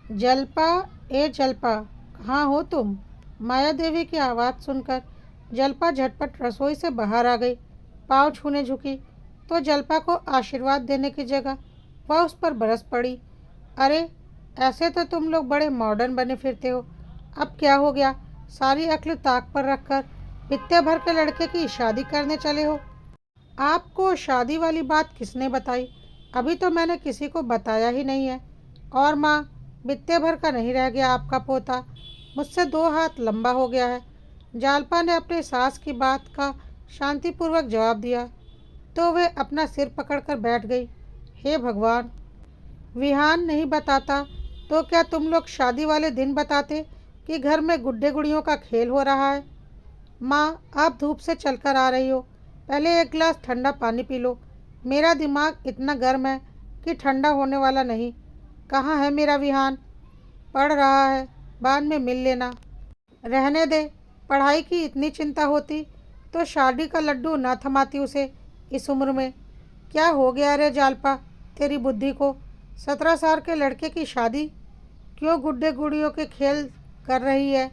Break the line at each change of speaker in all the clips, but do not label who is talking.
जलपा, ए जलपा, कहाँ हो तुम? माया देवी की आवाज़ सुनकर जलपा झटपट रसोई से बाहर आ गई। पाँव छूने झुकी तो जलपा को आशीर्वाद देने की जगह वह उस पर बरस पड़ी। अरे, ऐसे तो तुम लोग बड़े मॉडर्न बने फिरते हो। अब क्या हो गया? सारी अक्ल ताक पर रखकर बित्ते भर के लड़के की शादी करने चले हो? आपको शादी वाली बात किसने बताई? अभी तो मैंने किसी को बताया ही नहीं है। और माँ, बित्ते भर का नहीं रह गया आपका पोता, मुझसे 2 हाथ लंबा हो गया है। जालपा ने अपनी सास की बात का शांतिपूर्वक जवाब दिया तो वे अपना सिर पकड़कर बैठ गई। हे भगवान! विहान नहीं बताता तो क्या तुम लोग शादी वाले दिन बताते कि घर में गुड्डे गुड़ियों का खेल हो रहा है? माँ, आप धूप से चलकर आ रही हो, पहले एक गिलास ठंडा पानी पी लो। मेरा दिमाग इतना गर्म है कि ठंडा होने वाला नहीं। कहाँ है मेरा विहान? पढ़ रहा है, बाद में मिल लेना। रहने दे। पढ़ाई की इतनी चिंता होती तो शादी का लड्डू न थमाती उसे इस उम्र में। क्या हो गया रे जालपा, तेरी बुद्धि को? 17 साल के लड़के की शादी? क्यों गुड्डे गुड़ियों के खेल कर रही है?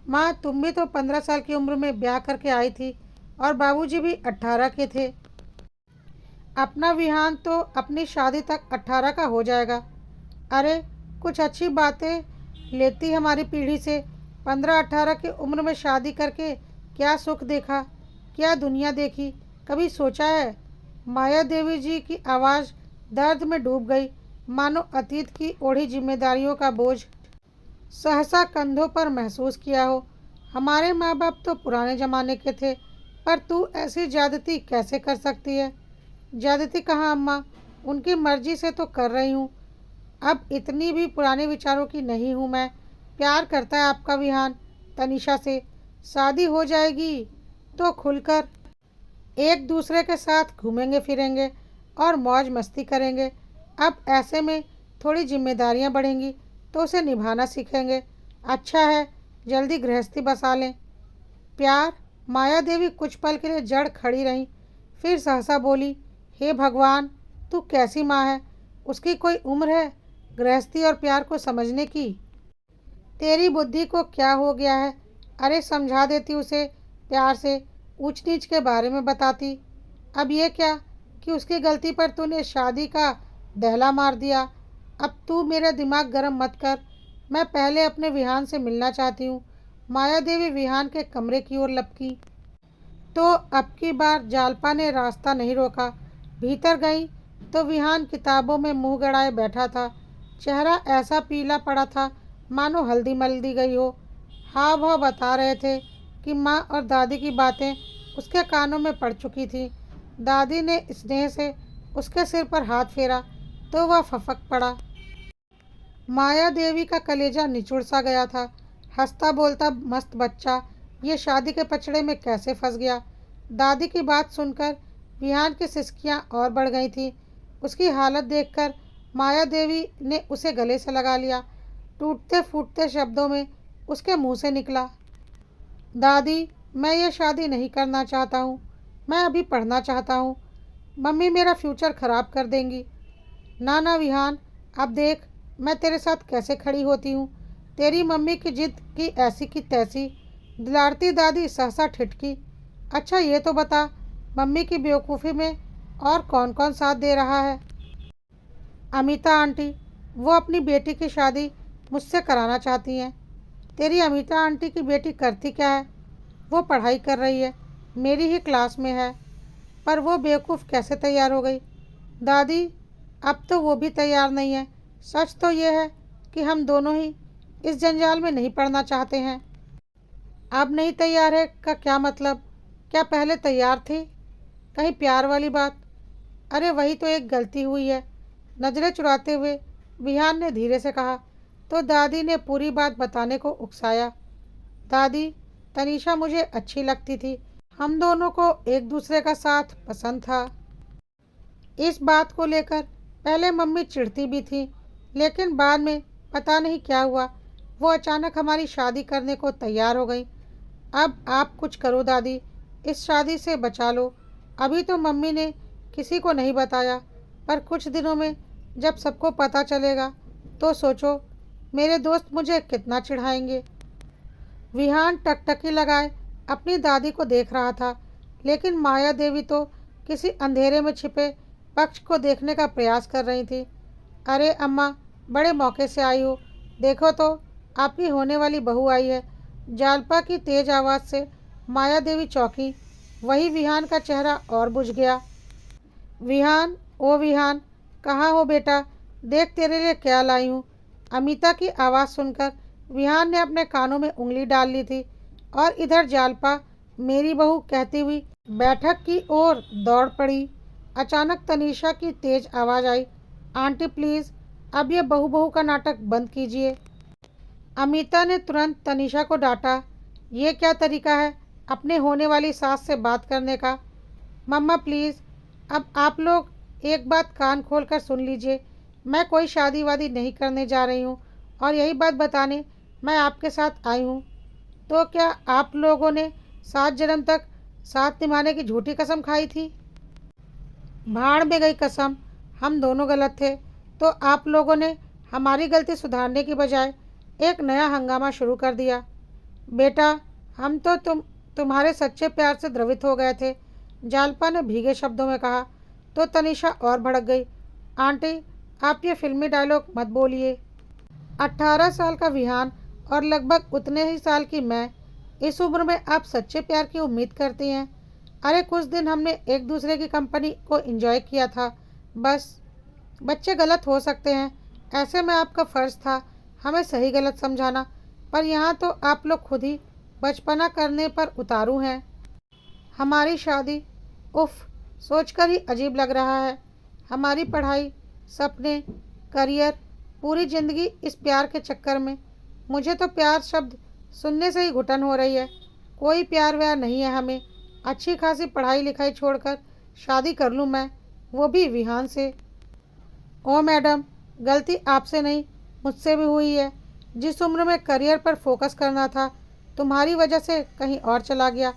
माँ, तुम भी तो 15 साल की उम्र में ब्याह करके आई थी और बाबूजी भी 18 के थे। अपना विहान तो अपनी शादी तक 18 का हो जाएगा। अरे, कुछ अच्छी बातें लेती हमारी पीढ़ी से। 15-18 की उम्र में शादी करके क्या सुख देखा, क्या दुनिया देखी, कभी सोचा है? माया देवी जी की आवाज़ दर्द में डूब गई, मानो अतीत की ओढ़ी जिम्मेदारियों का बोझ सहसा कंधों पर महसूस किया हो। हमारे माँ बाप तो पुराने ज़माने के थे, पर तू ऐसी ज्यादती कैसे कर सकती है? ज्यादती कहाँ अम्मा, उनकी मर्जी से तो कर रही हूँ। अब इतनी भी पुराने विचारों की नहीं हूँ मैं। प्यार करता है आपका विहान तनिषा से। शादी हो जाएगी तो खुलकर एक दूसरे के साथ घूमेंगे फिरेंगे और मौज मस्ती करेंगे। अब ऐसे में थोड़ी जिम्मेदारियां बढ़ेंगी तो उसे निभाना सीखेंगे। अच्छा है, जल्दी गृहस्थी बसा लें। प्यार? माया देवी कुछ पल के लिए जड़ खड़ी रहीं, फिर सहसा बोली, हे भगवान, तू कैसी माँ है? उसकी कोई उम्र है गृहस्थी और प्यार को समझने की? तेरी बुद्धि को क्या हो गया है? अरे, समझा देती उसे प्यार से, ऊंच नीच के बारे में बताती। अब ये क्या कि उसकी गलती पर तूने शादी का दहला मार दिया। अब तू मेरा दिमाग गर्म मत कर। मैं पहले अपने विहान से मिलना चाहती हूँ। माया देवी विहान के कमरे की ओर लपकी तो अब की बार जालपा ने रास्ता नहीं रोका। भीतर गई तो विहान किताबों में मुंह गड़ाए बैठा था। चेहरा ऐसा पीला पड़ा था मानो हल्दी मल दी गई हो। हाव भाव बता रहे थे कि माँ और दादी की बातें उसके कानों में पड़ चुकी थी। दादी ने स्नेह से उसके सिर पर हाथ फेरा तो वह फपक पड़ा। माया देवी का कलेजा निचुड़ सा गया था। हंसता बोलता मस्त बच्चा ये शादी के पचड़े में कैसे फंस गया? दादी की बात सुनकर विहान की सिसकियां और बढ़ गई थीं। उसकी हालत देखकर माया देवी ने उसे गले से लगा लिया। टूटते फूटते शब्दों में उसके मुंह से निकला, दादी, मैं ये शादी नहीं करना चाहता हूँ। मैं अभी पढ़ना चाहता हूँ। मम्मी मेरा फ्यूचर ख़राब कर देंगी। ना ना विहान, अब देख मैं तेरे साथ कैसे खड़ी होती हूँ। तेरी मम्मी की जिद की ऐसी की तैसी। दुलारती दादी सहसा ठिठकी। अच्छा ये तो बता, मम्मी की बेवकूफ़ी में और कौन कौन साथ दे रहा है? अमिता आंटी, वो अपनी बेटी की शादी मुझसे कराना चाहती हैं। तेरी अमिता आंटी की बेटी करती क्या है? वो पढ़ाई कर रही है, मेरी ही क्लास में है। पर वो बेवकूफ़ कैसे तैयार हो गई? दादी, अब तो वो भी तैयार नहीं है। सच तो ये है कि हम दोनों ही इस जंजाल में नहीं पड़ना चाहते हैं। अब नहीं तैयार है का क्या मतलब? क्या पहले तैयार थी? कहीं प्यार वाली बात? अरे वही तो एक गलती हुई है। नज़रें चुराते हुए विहान ने धीरे से कहा तो दादी ने पूरी बात बताने को उकसाया। दादी, तनीषा मुझे अच्छी लगती थी। हम दोनों को एक दूसरे का साथ पसंद था। इस बात को लेकर पहले मम्मी चिढ़ती भी थी, लेकिन बाद में पता नहीं क्या हुआ, वो अचानक हमारी शादी करने को तैयार हो गई। अब आप कुछ करो दादी, इस शादी से बचा लो। अभी तो मम्मी ने किसी को नहीं बताया, पर कुछ दिनों में जब सबको पता चलेगा तो सोचो मेरे दोस्त मुझे कितना चिढ़ाएंगे। विहान टकटकी लगाए अपनी दादी को देख रहा था, लेकिन माया देवी तो किसी अंधेरे में छिपे पक्ष को देखने का प्रयास कर रही थी। अरे अम्मा, बड़े मौके से आई हो, देखो तो आपकी होने वाली बहू आई है। जालपा की तेज आवाज़ से माया देवी चौंकी। वही विहान का चेहरा और बुझ गया। विहान, ओ विहान, कहाँ हो बेटा? देख तेरे लिए क्या लाई हूँ। अमिता की आवाज़ सुनकर विहान ने अपने कानों में उंगली डाल ली थी और इधर जालपा मेरी बहू कहती हुई बैठक की ओर दौड़ पड़ी। अचानक तनीषा की तेज आवाज़ आई, आंटी प्लीज़, अब ये बहू बहू का नाटक बंद कीजिए। अमिता ने तुरंत तनीषा को डांटा, ये क्या तरीका है अपने होने वाली सास से बात करने का? मम्मा प्लीज़, अब आप लोग एक बात कान खोल कर सुन लीजिए। मैं कोई शादी वादी नहीं करने जा रही हूँ और यही बात बताने मैं आपके साथ आई हूँ। तो क्या आप लोगों ने 7 जन्म तक साथ निभाने की झूठी कसम खाई थी? भाड़ में गई कसम। हम दोनों गलत थे, तो आप लोगों ने हमारी गलती सुधारने की बजाय एक नया हंगामा शुरू कर दिया। बेटा, हम तो तुम्हारे सच्चे प्यार से द्रवित हो गए थे, जालपा ने भीगे शब्दों में कहा। तो तनीषा और भड़क गई। आंटी, आप ये फिल्मी डायलॉग मत बोलिए। 18 साल का विहान और लगभग उतने ही साल की मैं, इस उम्र में आप सच्चे प्यार की उम्मीद करती हैं? अरे कुछ दिन हमने एक दूसरे की कंपनी को एंजॉय किया था बस। बच्चे गलत हो सकते हैं, ऐसे में आपका फ़र्ज़ था हमें सही गलत समझाना, पर यहाँ तो आप लोग खुद ही बचपना करने पर उतारू हैं। हमारी शादी, उफ, सोचकर ही अजीब लग रहा है। हमारी पढ़ाई, सपने, करियर, पूरी ज़िंदगी इस प्यार के चक्कर में। मुझे तो प्यार शब्द सुनने से ही घुटन हो रही है। कोई प्यार व्यार नहीं है हमें। अच्छी खासी पढ़ाई लिखाई छोड़कर शादी कर लूँ मैं, वो भी विहान से। ओ मैडम, गलती आपसे नहीं, मुझसे भी हुई है। जिस उम्र में करियर पर फोकस करना था, तुम्हारी वजह से कहीं और चला गया।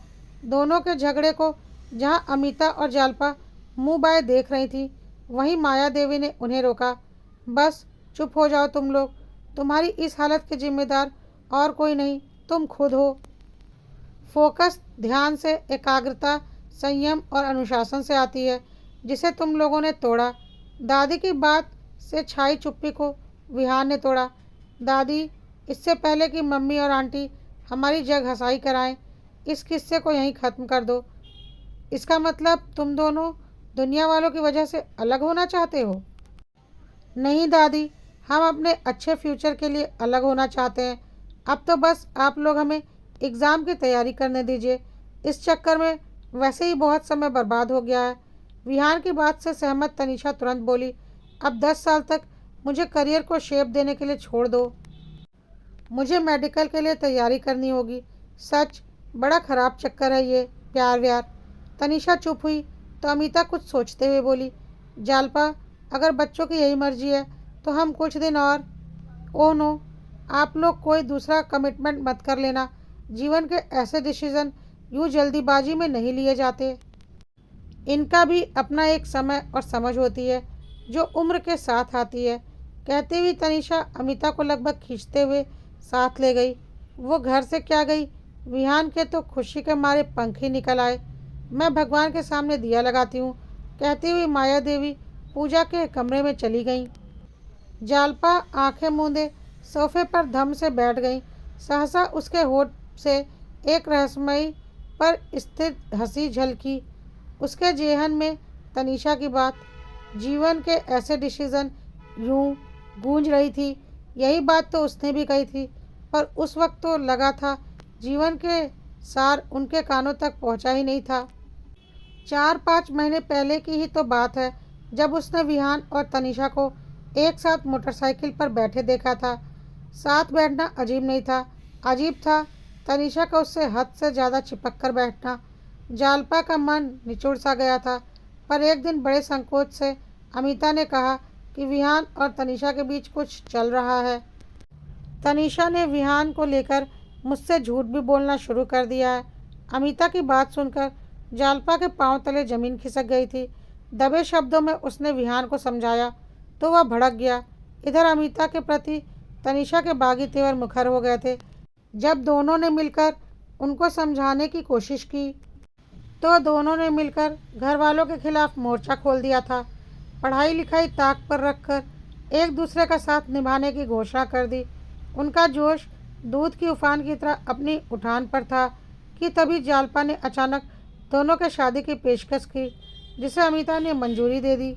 दोनों के झगड़े को जहां अमिता और जालपा मुंह बाए देख रही थी, वहीं माया देवी ने उन्हें रोका। बस चुप हो जाओ तुम लोग। तुम्हारी इस हालत के जिम्मेदार और कोई नहीं, तुम खुद हो। फोकस ध्यान से, एकाग्रता, संयम और अनुशासन से आती है, जिसे तुम लोगों ने तोड़ा। दादी की बात से छाई चुप्पी को विहान ने तोड़ा। दादी, इससे पहले कि मम्मी और आंटी हमारी जग हंसाई कराएं, इस किस्से को यहीं ख़त्म कर दो। इसका मतलब तुम दोनों दुनिया वालों की वजह से अलग होना चाहते हो? नहीं दादी, हम अपने अच्छे फ्यूचर के लिए अलग होना चाहते हैं। अब तो बस आप लोग हमें एग्ज़ाम की तैयारी करने दीजिए। इस चक्कर में वैसे ही बहुत समय बर्बाद हो गया है। विहान की बात से सहमत तनीषा तुरंत बोली, अब 10 साल तक मुझे करियर को शेप देने के लिए छोड़ दो। मुझे मेडिकल के लिए तैयारी करनी होगी। सच, बड़ा ख़राब चक्कर है ये प्यार व्यार। तनीषा चुप हुई तो अमिता कुछ सोचते हुए बोली, जालपा, अगर बच्चों की यही मर्जी है तो हम कुछ दिन और। ओह नो, आप लोग कोई दूसरा कमिटमेंट मत कर लेना। जीवन के ऐसे डिसीज़न यूँ जल्दीबाजी में नहीं लिए जाते। इनका भी अपना एक समय और समझ होती है जो उम्र के साथ आती है। कहते हुए तनीषा अमिता को लगभग खींचते हुए साथ ले गई। वो घर से क्या गई, विहान के तो खुशी के मारे पंख ही निकल आए। मैं भगवान के सामने दिया लगाती हूँ, कहती हुई माया देवी पूजा के कमरे में चली गईं। जालपा आंखें मूंदे सोफे पर धम से बैठ गई। सहसा उसके होठ से एक रहस्यमयी पर स्थिर हंसी झलकी। उसके जेहन में तनीषा की बात, जीवन के ऐसे डिसीज़न, यूं गूंज रही थी। यही बात तो उसने भी कही थी, पर उस वक्त तो लगा था जीवन के सार उनके कानों तक पहुंचा ही नहीं था। 4-5 महीने पहले की ही तो बात है जब उसने विहान और तनीषा को एक साथ मोटरसाइकिल पर बैठे देखा था। साथ बैठना अजीब नहीं था, अजीब था तनीषा का उससे हद से ज़्यादा चिपक कर बैठना। जालपा का मन निचुड़ सा गया था, पर एक दिन बड़े संकोच से अमिता ने कहा कि विहान और तनीषा के बीच कुछ चल रहा है। तनीषा ने विहान को लेकर मुझसे झूठ भी बोलना शुरू कर दिया है। अमिता की बात सुनकर जालपा के पांव तले जमीन खिसक गई थी। दबे शब्दों में उसने विहान को समझाया तो वह भड़क गया। इधर अमिता के प्रति तनीषा के बागी तेवर मुखर हो गए थे। जब दोनों ने मिलकर उनको समझाने की कोशिश की तो दोनों ने मिलकर घर वालों के खिलाफ मोर्चा खोल दिया था। पढ़ाई लिखाई ताक पर रखकर एक दूसरे का साथ निभाने की घोषणा कर दी। उनका जोश दूध की उफान की तरह अपनी उठान पर था कि तभी जालपा ने अचानक दोनों के शादी की पेशकश की, जिसे अमिता ने मंजूरी दे दी।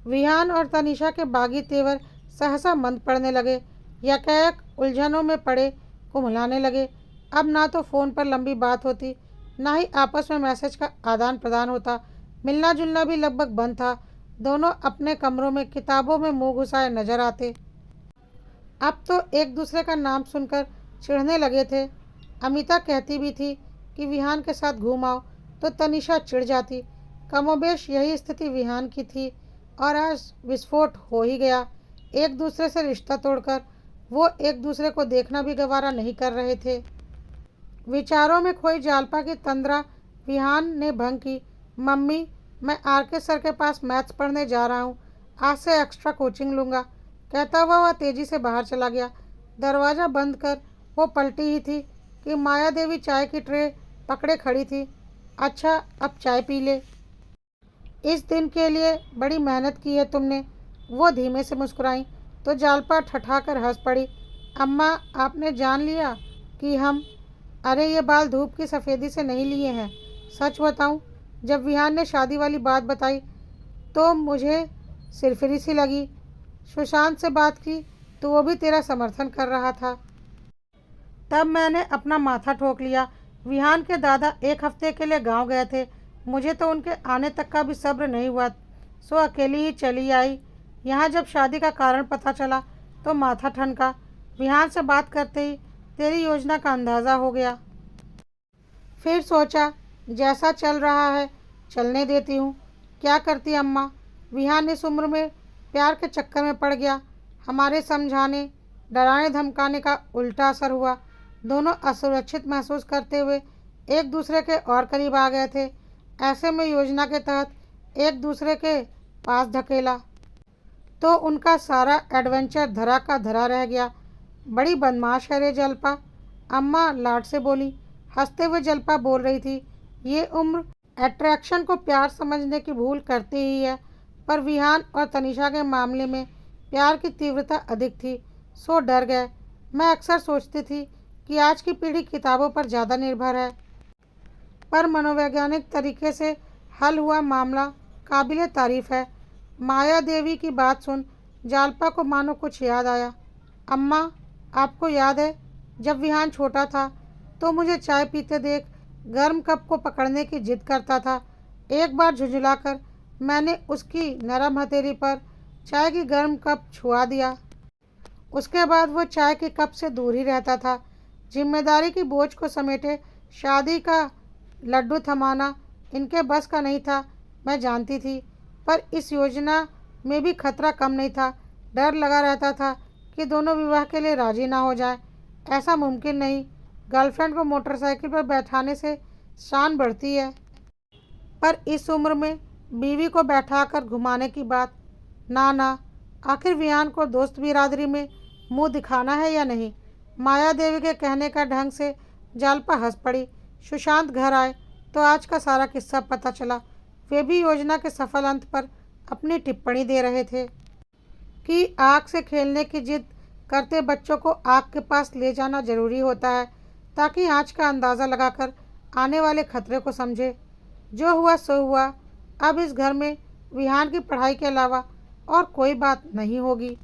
विहान और तनीषा के बागी तेवर सहसा मंद पड़ने लगे, यकायक उलझनों में पड़े कुम्हलाने लगे। अब ना तो फ़ोन पर लंबी बात होती, ना ही आपस में मैसेज का आदान प्रदान होता। मिलना जुलना भी लगभग बंद था। दोनों अपने कमरों में किताबों में मुंह घुसाए नजर आते। अब तो एक दूसरे का नाम सुनकर चिढ़ने लगे थे। अमिता कहती भी थी कि विहान के साथ घूम आओ, तो तनीषा चिढ़ जाती। कमोबेश यही स्थिति विहान की थी और आज विस्फोट हो ही गया। एक दूसरे से रिश्ता तोड़कर वो एक दूसरे को देखना भी गवारा नहीं कर रहे थे। विचारों में खोई जालपा की तंद्रा विहान ने भंग की। मम्मी, मैं आरके सर के पास मैथ्स पढ़ने जा रहा हूँ। आज से एक्स्ट्रा कोचिंग लूँगा। कहता हुआ वह तेजी से बाहर चला गया। दरवाज़ा बंद कर वो पलटी ही थी कि माया देवी चाय की ट्रे पकड़े खड़ी थी। अच्छा, अब चाय पी ले। इस दिन के लिए बड़ी मेहनत की है तुमने। वो धीमे से मुस्कुराई तो जालपा ठठाकर हंस पड़ी। अम्मा, आपने जान लिया कि हम। अरे ये बाल धूप की सफ़ेदी से नहीं लिए हैं। सच बताऊं, जब विहान ने शादी वाली बात बताई तो मुझे सिरफिरी सी लगी। सुशांत से बात की तो वो भी तेरा समर्थन कर रहा था। तब मैंने अपना माथा ठोक लिया। विहान के दादा एक हफ्ते के लिए गांव गए थे। मुझे तो उनके आने तक का भी सब्र नहीं हुआ, सो अकेली ही चली आई। यहाँ जब शादी का कारण पता चला तो माथा ठनका। विहान से बात करते ही तेरी योजना का अंदाज़ा हो गया। फिर सोचा जैसा चल रहा है चलने देती हूँ। क्या करती अम्मा? विहान इस उम्र में प्यार के चक्कर में पड़ गया। हमारे समझाने डराने धमकाने का उल्टा असर हुआ। दोनों असुरक्षित महसूस करते हुए एक दूसरे के और करीब आ गए थे। ऐसे में योजना के तहत एक दूसरे के पास धकेला तो उनका सारा एडवेंचर धरा का धरा रह गया। बड़ी बदमाश है रे जलपा, अम्मा लाड से बोली। हंसते हुए जलपा बोल रही थी, ये उम्र अट्रैक्शन को प्यार समझने की भूल करती ही है। पर विहान और तनीषा के मामले में प्यार की तीव्रता अधिक थी, सो डर गए। मैं अक्सर सोचती थी कि आज की पीढ़ी किताबों पर ज़्यादा निर्भर है, पर मनोवैज्ञानिक तरीके से हल हुआ मामला काबिले तारीफ है। माया देवी की बात सुन जालपा को मानो कुछ याद आया। अम्मा, आपको याद है जब विहान छोटा था तो मुझे चाय पीते देख गर्म कप को पकड़ने की जिद करता था। एक बार झुंझुलाकर मैंने उसकी नरम हथेली पर चाय की गर्म कप छुआ दिया। उसके बाद वो चाय के कप से दूर ही रहता था। जिम्मेदारी की बोझ को समेटे शादी का लड्डू थमाना इनके बस का नहीं था, मैं जानती थी। पर इस योजना में भी खतरा कम नहीं था। डर लगा रहता था कि दोनों विवाह के लिए राजी ना हो जाए। ऐसा मुमकिन नहीं। गर्लफ्रेंड को मोटरसाइकिल पर बैठाने से शान बढ़ती है, पर इस उम्र में बीवी को बैठाकर घुमाने की बात, ना ना। आखिर विहान को दोस्त बिरादरी में मुंह दिखाना है या नहीं? माया देवी के कहने का ढंग से जालपा हंस पड़ी। सुशांत घर आए तो आज का सारा किस्सा पता चला। वे भी योजना के सफल अंत पर अपनी टिप्पणी दे रहे थे कि आग से खेलने की जिद करते बच्चों को आग के पास ले जाना जरूरी होता है, ताकि आँच का अंदाज़ा लगाकर आने वाले खतरे को समझे। जो हुआ सो हुआ। अब इस घर में विहान की पढ़ाई के अलावा और कोई बात नहीं होगी।